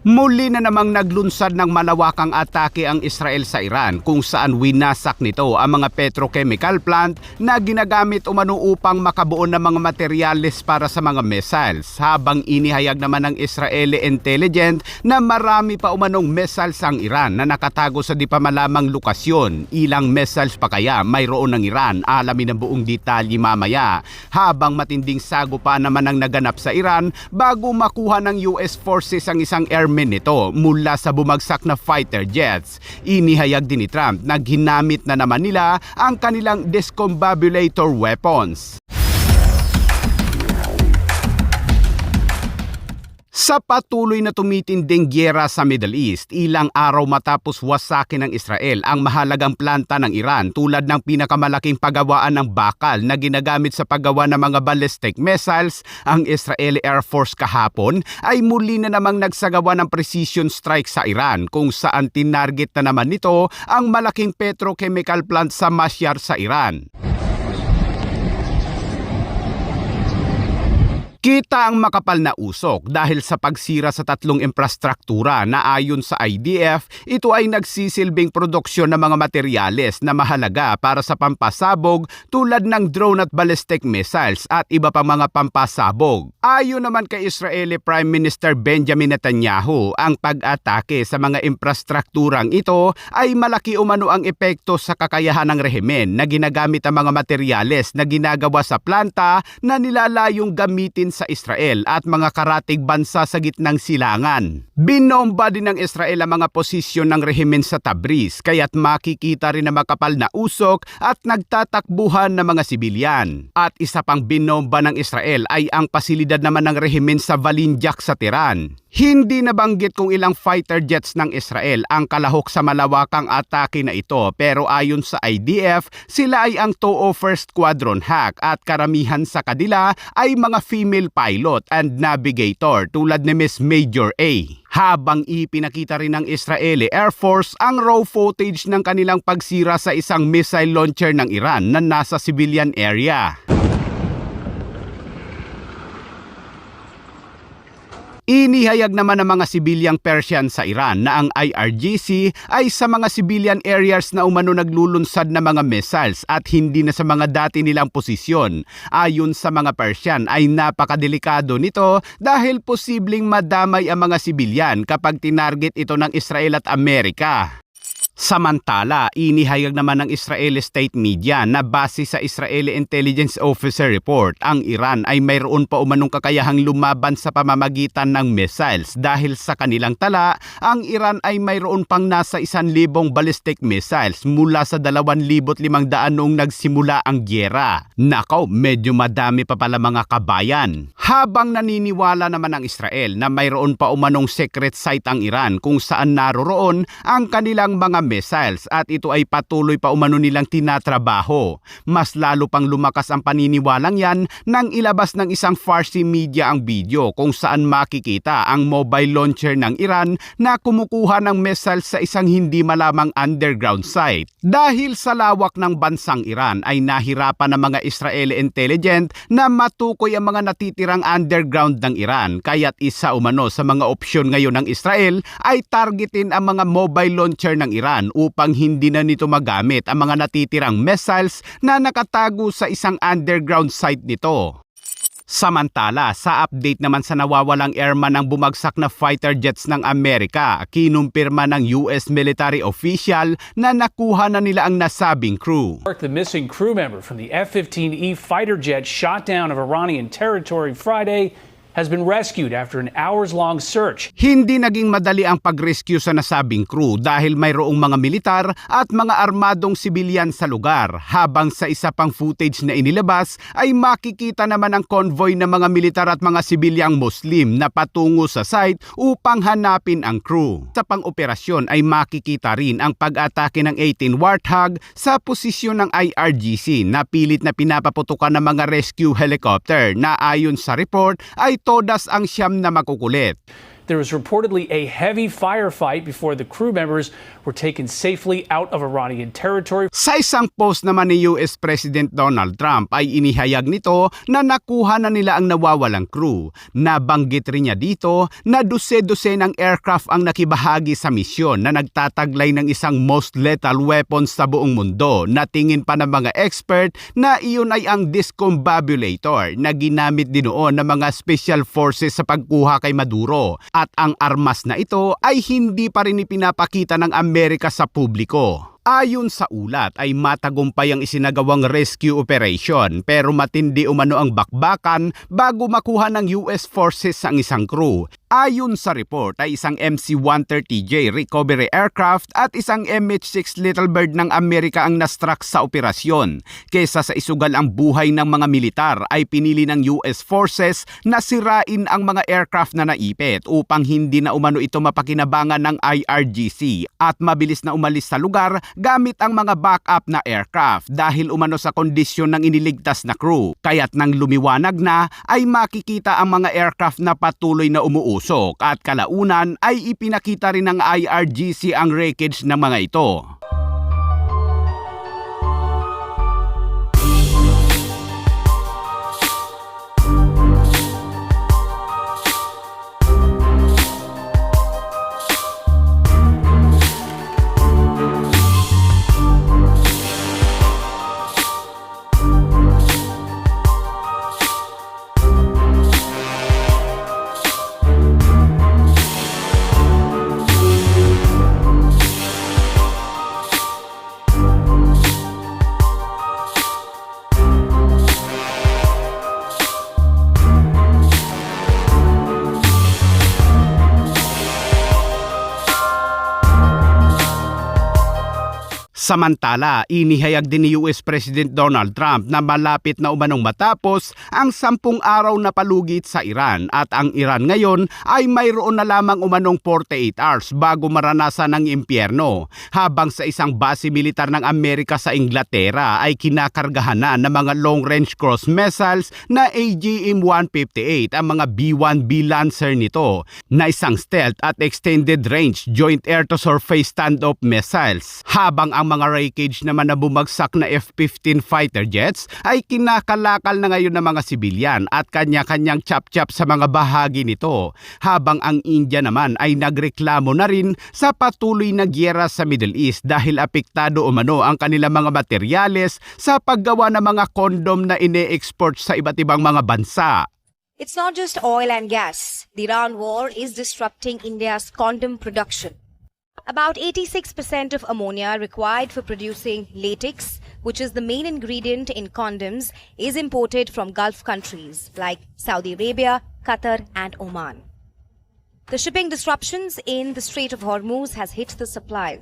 Muli na namang naglunsad ng malawakang atake ang Israel sa Iran kung saan winasak nito ang mga petrochemical plant na ginagamit umano upang makabuo ng mga materyales para sa mga missiles, habang inihayag naman ng Israeli intelligence na marami pa umanong missiles ang Iran na nakatago sa di pa malamang lokasyon. Ilang missiles pa kaya mayroon ng Iran? Alamin ang buong detalye mamaya. Habang matinding sagupaan naman ang naganap sa Iran bago makuha ng US forces ang isang airmen nito mula sa bumagsak na fighter jets. Inihayag din ni Trump na ginamit na naman nila ang kanilang discombobulator weapons. Sa patuloy na tumitinding gyera sa Middle East, ilang araw matapos wasakin ng Israel ang mahalagang planta ng Iran tulad ng pinakamalaking paggawaan ng bakal na ginagamit sa paggawa ng mga ballistic missiles, ang Israeli Air Force kahapon ay muli na namang nagsagawa ng precision strike sa Iran kung saan tinarget na naman nito ang malaking petrochemical plant sa Mashyar sa Iran. Kita ang makapal na usok dahil sa pagsira sa tatlong infrastruktura na ayon sa IDF, ito ay nagsisilbing produksyon ng mga materyales na mahalaga para sa pampasabog tulad ng drone at ballistic missiles at iba pang mga pampasabog. Ayon naman kay Israeli Prime Minister Benjamin Netanyahu, ang pag-atake sa mga infrastrukturang ito ay malaki umano ang epekto sa kakayahan ng rehimen na ginagamit ang mga materyales na ginagawa sa planta na nilalayong gamitin sa Israel at mga karatig bansa sa gitnang silangan. Binomba din ng Israel ang mga posisyon ng rehimen sa Tabriz, kaya't makikita rin na makapal na usok at nagtatakbuhan ng mga sibilyan. At isa pang binomba ng Israel ay ang pasilidad naman ng rehimen sa Valinjak sa Tehran. Hindi nabanggit kung ilang fighter jets ng Israel ang kalahok sa malawakang atake na ito, pero ayon sa IDF, sila ay ang 201st Squadron Hack at karamihan sa kanila ay mga female pilot and navigator tulad ni Miss Major A. Habang ipinakita rin ng Israeli Air Force ang raw footage ng kanilang pagsira sa isang missile launcher ng Iran na nasa civilian area. Inihayag naman ng mga sibilyang Persian sa Iran na ang IRGC ay sa mga civilian areas na umano naglulunsad na mga missiles at hindi na sa mga dati nilang posisyon. Ayon sa mga Persian ay napakadelikado nito dahil posibleng madamay ang mga sibilyan kapag tinarget ito ng Israel at Amerika. Samantala, inihayag naman ng Israeli state media na base sa Israeli Intelligence Officer report, ang Iran ay mayroon pa umanong kakayahang lumaban sa pamamagitan ng missiles dahil sa kanilang tala, ang Iran ay mayroon pang nasa 1,000 ballistic missiles mula sa 2,500 noong nagsimula ang gyera. Nakaw, medyo madami pa pala mga kabayan. Habang naniniwala naman ang Israel na mayroon pa umanong secret site ang Iran kung saan naroroon ang kanilang mga missiles at ito ay patuloy pa umano nilang tinatrabaho. Mas lalo pang lumakas ang paniniwalang yan nang ilabas ng isang Farsi media ang video kung saan makikita ang mobile launcher ng Iran na kumukuha ng missiles sa isang hindi malamang underground site. Dahil sa lawak ng bansang Iran ay nahirapan ng mga Israeli intelligence na matukoy ang mga natitirang underground ng Iran, kaya't isa umano sa mga opsyon ngayon ng Israel ay targetin ang mga mobile launcher ng Iran upang hindi na nito magamit ang mga natitirang missiles na nakatago sa isang underground site nito. Samantala, sa update naman sa nawawalang airman ng bumagsak na fighter jets ng Amerika, kinumpirma ng US military official na nakuha na nila ang nasabing crew. The missing crew member from the F-15E fighter jet shot down of Iranian territory Friday has been rescued after an hours-long search. Hindi naging madali ang pag-rescue sa nasabing crew dahil mayroong mga militar at mga armadong sibilyan sa lugar. Habang sa isa pang footage na inilabas ay makikita naman ang convoy ng mga militar at mga sibilyang Muslim na patungo sa site upang hanapin ang crew. Sa pang-operasyon ay makikita rin ang pag-atake ng 18 Warthog sa posisyon ng IRGC na pilit na pinapaputukan ng mga rescue helicopter na ayon sa report ay todas ang siyam na makukulit. There was reportedly a heavy firefight before the crew members were taken safely out of Iranian territory. Sa isang post naman ni US President Donald Trump ay inihayag nito na nakuha na nila ang nawawalang crew. Nabanggit rin niya dito na dose-dose ng aircraft ang nakibahagi sa misyon na nagtataglay ng isang most lethal weapon sa buong mundo na tingin pa ng mga expert na iyon ay ang discombobulator na ginamit din noon ng mga special forces sa pagkuha kay Maduro. At ang armas na ito ay hindi pa rin ipinapakita ng Amerika sa publiko. Ayon sa ulat ay matagumpay ang isinagawang rescue operation pero matindi umano ang bakbakan bago makuha ng US forces ang isang crew. Ayon sa report ay isang MC-130J recovery aircraft at isang MH-6 Little Bird ng Amerika ang nastruck sa operasyon. Kesa sa isugal ang buhay ng mga militar ay pinili ng US forces na sirain ang mga aircraft na naipit upang hindi na umano ito mapakinabangan ng IRGC at mabilis na umalis sa lugar gamit ang mga backup na aircraft dahil umano sa kondisyon ng iniligtas na crew. Kaya't nang lumiwanag na ay makikita ang mga aircraft na patuloy na umuusok at kalaunan ay ipinakita rin ng IRGC ang wreckage ng mga ito. Samantala, inihayag din ni US President Donald Trump na malapit na umanong matapos ang 10 araw na palugit sa Iran at ang Iran ngayon ay mayroon na lamang umanong 48 hours bago maranasan ng impyerno, habang sa isang base militar ng Amerika sa Inglaterra ay kinakargahan na ng mga long-range cruise missiles na AGM-158 ang mga B-1B Lancer nito na isang stealth at extended range joint air-to-surface standoff missiles, habang ang mga wreckage naman na bumagsak na F-15 fighter jets ay kinakalakal na ngayon ng mga sibilyan at kanya-kanyang chop-chop sa mga bahagi nito, habang ang India naman ay nagreklamo na rin sa patuloy na gyera sa Middle East dahil apektado umano ang kanilang mga materyales sa paggawa ng mga kondom na ine-export sa iba't ibang mga bansa. It's not just oil and gas. The Iran war is disrupting India's condom production. About 86% of ammonia required for producing latex, which is the main ingredient in condoms, is imported from Gulf countries like Saudi Arabia, Qatar, and Oman. The shipping disruptions in the Strait of Hormuz has hit the supplies.